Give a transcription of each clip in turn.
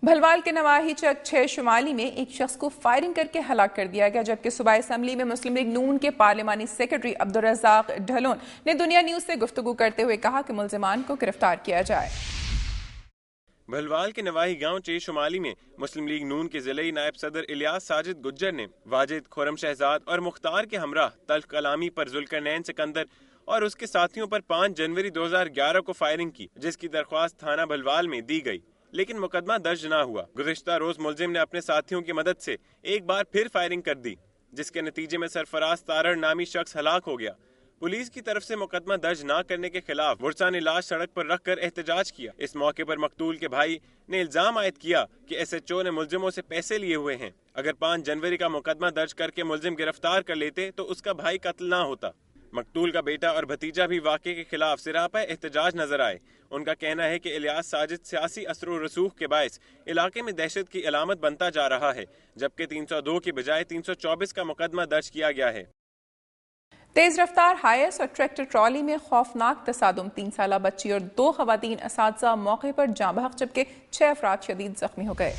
بھلوال کے نواحی چک 6 شمالی میں ایک شخص کو فائرنگ کر کے ہلاک کر دیا گیا، جبکہ صوبائی اسمبلی میں مسلم لیگ نون کے پارلیمانی سیکرٹری عبدالرزاق ڈھلون نے دنیا نیوز سے گفتگو کرتے ہوئے کہا کہ ملزمان کو گرفتار کیا جائے۔ بھلوال کے نواحی گاؤں 6 شمالی میں مسلم لیگ نون کے ضلعی نائب صدر الیاس ساجد گجر نے واجد، خرم شہزاد اور مختار کے ہمراہ تلخ کلامی پر ذوالقرنین سکندر اور اس کے ساتھیوں پر 5 جنوری 2011 کو فائرنگ کی، جس کی درخواست تھانہ بھلوال میں دی گئی، لیکن مقدمہ درج نہ ہوا۔ گزشتہ روز ملزم نے اپنے ساتھیوں کی مدد سے ایک بار پھر فائرنگ کر دی، جس کے نتیجے میں سرفراز تارڑ نامی شخص ہلاک ہو گیا۔ پولیس کی طرف سے مقدمہ درج نہ کرنے کے خلاف ورثہ نے لاش سڑک پر رکھ کر احتجاج کیا۔ اس موقع پر مقتول کے بھائی نے الزام عائد کیا کہ ایس ایچ او نے ملزموں سے پیسے لیے ہوئے ہیں۔ اگر 5 جنوری کا مقدمہ درج کر کے ملزم گرفتار کر لیتے تو اس کا بھائی قتل نہ ہوتا۔ مقتول کا بیٹا اور بھتیجا بھی واقعے کے خلاف سراپا احتجاج نظر آئے۔ ان کا کہنا ہے کہ الیاس ساجد سیاسی اثر و رسوخ کے باعث علاقے میں دہشت کی علامت بنتا جا رہا ہے، جبکہ 302 کی بجائے 324 کا مقدمہ درج کیا گیا ہے۔ تیز رفتار ہائیس اور ٹریکٹر ٹرالی میں خوفناک تصادم، 3 سالہ بچی اور 2 خواتین اساتذہ موقع پر جاں بحق، جبکہ 6 افراد شدید زخمی ہو گئے۔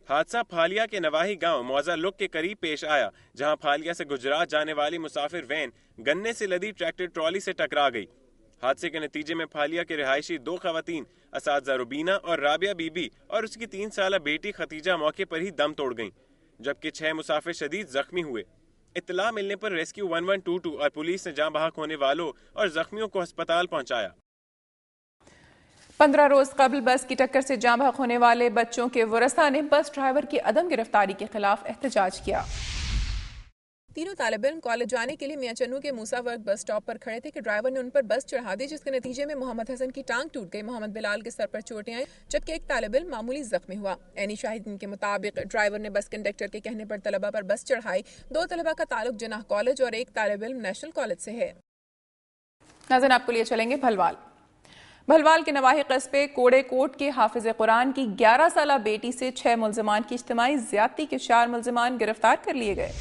حادثہ پھالیا کے نواحی گاؤں موزہ لک کے قریب پیش آیا، جہاں پھالیا سے گجرات جانے والی مسافر وین گنے سے لدی ٹریکٹر ٹرالی سے ٹکرا گئی۔ حادثے کے نتیجے میں پھالیا کے رہائشی 2 خواتین اساتذہ روبینہ اور رابعہ بی بی اور اس کی 3 سالہ بیٹی ختیجہ موقع پر ہی دم توڑ گئیں، جبکہ 6 مسافر شدید زخمی ہوئے۔ اطلاع ملنے پر ریسکیو 1122 اور پولیس نے جاں بحق ہونے والوں اور زخمیوں کو ہسپتال پہنچایا۔ 15 روز قبل بس کی ٹکر سے جاں بحق ہونے والے بچوں کے ورثاء نے بس ڈرائیور کی عدم گرفتاری کے خلاف احتجاج کیا۔ تینوں طالب علم کالج جانے کے لیے میاں چنو کے موسیٰ ورک بس سٹاپ پر کھڑے تھے کہ ڈرائیور نے ان پر بس چڑھا دی، جس کے نتیجے میں محمد حسن کی ٹانگ ٹوٹ گئی، محمد بلال کے سر پر چوٹیں آئیں، جبکہ ایک طالب علم معمولی زخمی ہوا۔ عینی شاہدین کے مطابق ڈرائیور نے بس کنڈکٹر کے کہنے پر طلبہ پر بس چڑھائی۔ 2 طلبہ کا تعلق جناح کالج اور ایک طالب علم نیشنل کالج سے ہے۔ ناظرین، آپ کو لیے چلیں گے بھلوال کے نواحی قصبے کوڑے کوٹ کے حافظ قرآن کی 11 سالہ بیٹی سے 6 ملزمان کی اجتماعی زیادتی کے 4 ملزمان گرفتار کر لیے گئے۔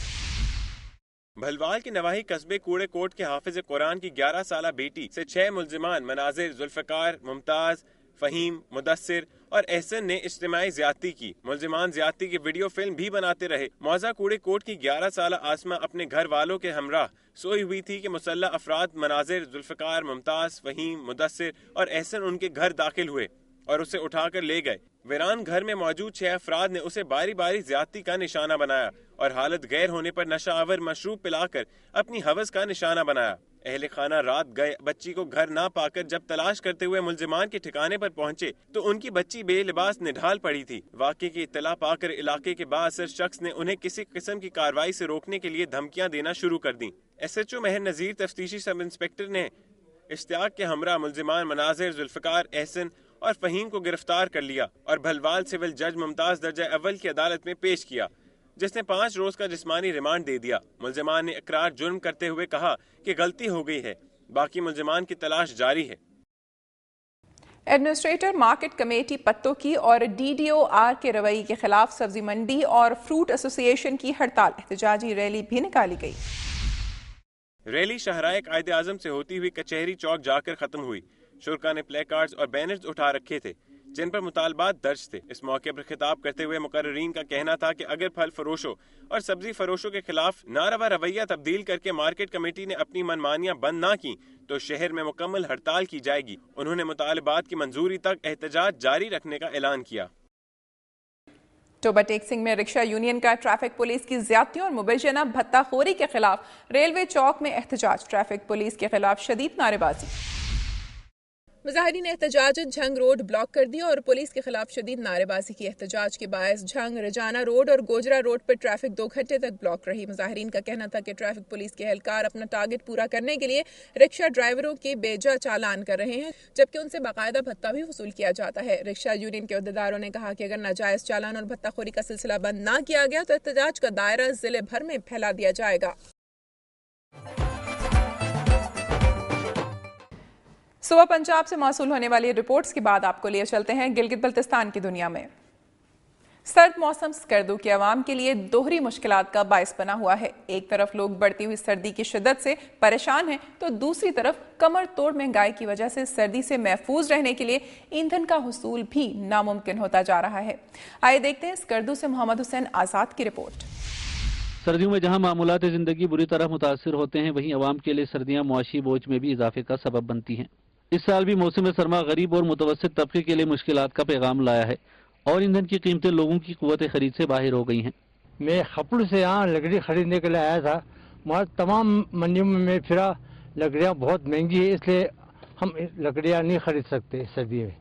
بھلوال کے نواحی قصبے کوڑے کوٹ کے حافظ قرآن کی 11 سالہ بیٹی سے 6 ملزمان مناظر، ذوالفقار، ممتاز، فہیم، مدثر اور احسن نے اجتماعی زیادتی کی۔ ملزمان زیادتی کی ویڈیو فلم بھی بناتے رہے۔ موضع کوڑے کوٹ کی 11 سالہ آسمہ اپنے گھر والوں کے ہمراہ سوئی ہوئی تھی کہ مسلح افراد مناظر، ذوالفقار، ممتاز، فہیم، مدثر اور احسن ان کے گھر داخل ہوئے اور اسے اٹھا کر لے گئے۔ ویران گھر میں موجود 6 افراد نے اسے باری باری زیادتی کا نشانہ بنایا اور حالت غیر ہونے پر نشہ آور مشروب پلا کر اپنی ہوس کا نشانہ بنایا۔ اہل خانہ رات گئے بچی کو گھر نہ پا کر جب تلاش کرتے ہوئے ملزمان کے ٹھکانے پر پہنچے تو ان کی بچی بے لباس نڈھال پڑی تھی۔ واقعے کی اطلاع پا کر علاقے کے بااثر شخص نے انہیں کسی قسم کی کارروائی سے روکنے کے لیے دھمکیاں دینا شروع کر دیں۔ ایس ایچ او مہر نذیر تفتیشی سب انسپکٹر نے اشتیاق کے ہمراہ ملزمان مناظر، ذوالفقار، احسن اور فہیم کو گرفتار کر لیا اور بھلوال سول جج ممتاز درجہ اول کی عدالت میں پیش کیا، جس نے 5 روز کا جسمانی ریمانڈ دے دیا۔ ملزمان نے اقرار جرم کرتے ہوئے کہا کہ غلطی ہو گئی ہے، باقی ملزمان کی تلاش جاری ہے۔ ایڈمنسٹریٹر مارکیٹ کمیٹی پتوں کی اور ڈی ڈی او آر کے رویے کے خلاف سبزی منڈی اور فروٹ ایسوسی ایشن کی ہڑتال، احتجاجی ریلی بھی نکالی گئی۔ ریلی شاہراہ قائد اعظم سے ہوتی ہوئی کچہری چوک جا کر ختم ہوئی۔ شرکا نے پلے کارڈز اور بینرز اٹھا رکھے تھے جن پر مطالبات درج تھے۔ اس موقع پر خطاب کرتے ہوئے مقررین کا کہنا تھا کہ اگر پھل فروشوں اور سبزی فروشوں کے خلاف ناروا رویہ تبدیل کر کے مارکیٹ کمیٹی نے اپنی منمانیاں بند نہ کی تو شہر میں مکمل ہڑتال کی جائے گی۔ انہوں نے مطالبات کی منظوری تک احتجاج جاری رکھنے کا اعلان کیا۔ ٹوبہ ٹیکسنگ میں رکشہ یونین کا ٹریفک پولیس کی زیادتیوں اور مبینہ بھتہ خوری کے خلاف ریلوے چوک میں احتجاج، ٹریفک پولیس کے خلاف شدید نعرے بازی۔ مظاہرین نے احتجاج جھنگ روڈ بلاک کر دیا اور پولیس کے خلاف شدید نعرے بازی کی۔ احتجاج کے باعث جھنگ، رجانہ روڈ اور گوجرا روڈ پر ٹریفک 2 گھنٹے تک بلاک رہی۔ مظاہرین کا کہنا تھا کہ ٹریفک پولیس کے اہلکار اپنا ٹارگٹ پورا کرنے کے لیے رکشہ ڈرائیوروں کے بے جا چالان کر رہے ہیں، جبکہ ان سے باقاعدہ بھتہ بھی وصول کیا جاتا ہے۔ رکشہ یونین کے عہدیداروں نے کہا کہ اگر ناجائز چالان اور بھتہ خوری کا سلسلہ بند نہ کیا گیا تو احتجاج کا دائرہ ضلع بھر میں پھیلا دیا جائے گا۔ صبح پنجاب سے موصول ہونے والی رپورٹس کے بعد آپ کو لیے چلتے ہیں گلگت بلتستان کی دنیا میں۔ سرد موسم سکردو کے عوام کے لیے دوہری مشکلات کا باعث بنا ہوا ہے۔ ایک طرف لوگ بڑھتی ہوئی سردی کی شدت سے پریشان ہیں تو دوسری طرف کمر توڑ مہنگائی کی وجہ سے سردی سے محفوظ رہنے کے لیے ایندھن کا حصول بھی ناممکن ہوتا جا رہا ہے۔ آئے دیکھتے ہیں سکردو سے محمد حسین آزاد کی رپورٹ۔ سردیوں میں جہاں معمولات زندگی بری طرح متاثر ہوتے ہیں، وہیں عوام کے لیے سردیاں معاشی بوجھ میں بھی اضافے کا سبب بنتی ہیں۔ اس سال بھی موسم سرما غریب اور متوسط طبقے کے لیے مشکلات کا پیغام لایا ہے اور ایندھن کی قیمتیں لوگوں کی قوت خرید سے باہر ہو گئی ہیں۔ میں خپڑ سے یہاں لکڑی خریدنے کے لیے آیا تھا، وہاں تمام منڈیوں میں پھرا، لکڑیاں بہت مہنگی ہے، اس لیے ہم لکڑیاں نہیں خرید سکتے سردی میں۔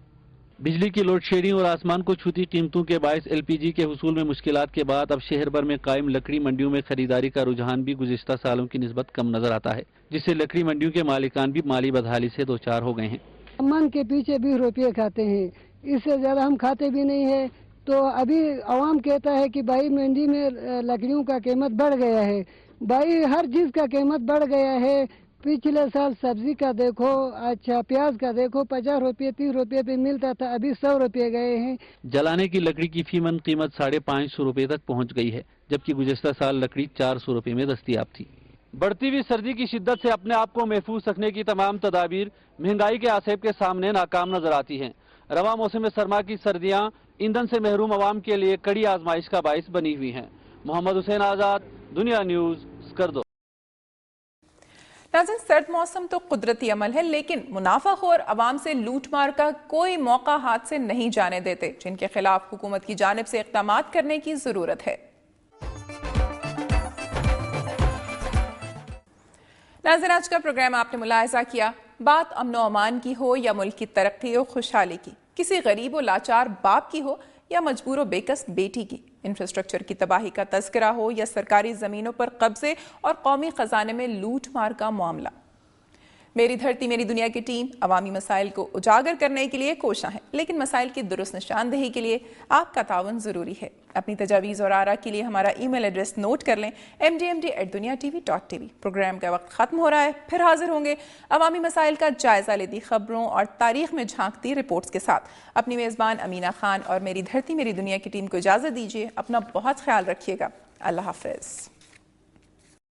بجلی کی لوڈ شیڈنگ اور آسمان کو چھوتی قیمتوں کے باعث ایل پی جی کے حصول میں مشکلات کے بعد اب شہر بھر میں قائم لکڑی منڈیوں میں خریداری کا رجحان بھی گزشتہ سالوں کی نسبت کم نظر آتا ہے، جس سے لکڑی منڈیوں کے مالکان بھی مالی بدحالی سے دوچار ہو گئے ہیں۔ من کے پیچھے 20 روپے کھاتے ہیں، اس سے زیادہ ہم کھاتے بھی نہیں ہیں، تو ابھی عوام کہتا ہے کہ بھائی منڈی میں لکڑیوں کا قیمت بڑھ گیا ہے۔ بھائی ہر چیز کا قیمت بڑھ گیا ہے۔ پچھلے سال سبزی کا دیکھو، اچھا پیاز کا دیکھو، 50 روپے 30 روپے پہ ملتا تھا، ابھی 100 روپے گئے ہیں۔ جلانے کی لکڑی کی فی من قیمت 550 روپے تک پہنچ گئی ہے، جبکہ گزشتہ سال لکڑی 400 روپے میں دستیاب تھی۔ بڑھتی ہوئی سردی کی شدت سے اپنے آپ کو محفوظ رکھنے کی تمام تدابیر مہنگائی کے آسیب کے سامنے ناکام نظر آتی ہیں۔ رواں موسم سرما کی سردیاں ایندھن سے محروم عوام کے لیے کڑی آزمائش کا باعث بنی ہوئی ہیں۔ محمد حسین آزاد، دنیا نیوز، سکردو۔ ناظرین، سرد موسم تو قدرتی عمل ہے، لیکن منافع خور عوام سے لوٹ مار کا کوئی موقع ہاتھ سے نہیں جانے دیتے، جن کے خلاف حکومت کی جانب سے اقدامات کرنے کی ضرورت ہے۔ ناظرین، آج کا پروگرام آپ نے ملاحظہ کیا، بات امن و امان کی ہو یا ملک کی ترقی و خوشحالی کی، کسی غریب و لاچار باپ کی ہو یا مجبور و بیکس بیٹی کی، انفراسٹرکچر کی تباہی کا تذکرہ ہو یا سرکاری زمینوں پر قبضے اور قومی خزانے میں لوٹ مار کا معاملہ، میری دھرتی میری دنیا کی ٹیم عوامی مسائل کو اجاگر کرنے کے لیے کوشاں ہے، لیکن مسائل کی درست نشاندہی کے لیے آپ کا تعاون ضروری ہے۔ اپنی تجاویز اور آراء کے لیے ہمارا ای میل ایڈریس نوٹ کر لیں، mdmd@duniatv.tv۔ پروگرام کا وقت ختم ہو رہا ہے، پھر حاضر ہوں گے عوامی مسائل کا جائزہ لیتی خبروں اور تاریخ میں جھانکتی رپورٹس کے ساتھ۔ اپنی میزبان امینہ خان اور میری دھرتی میری دنیا کی ٹیم کو اجازت دیجیے، اپنا بہت خیال رکھیے گا۔ اللہ حافظ۔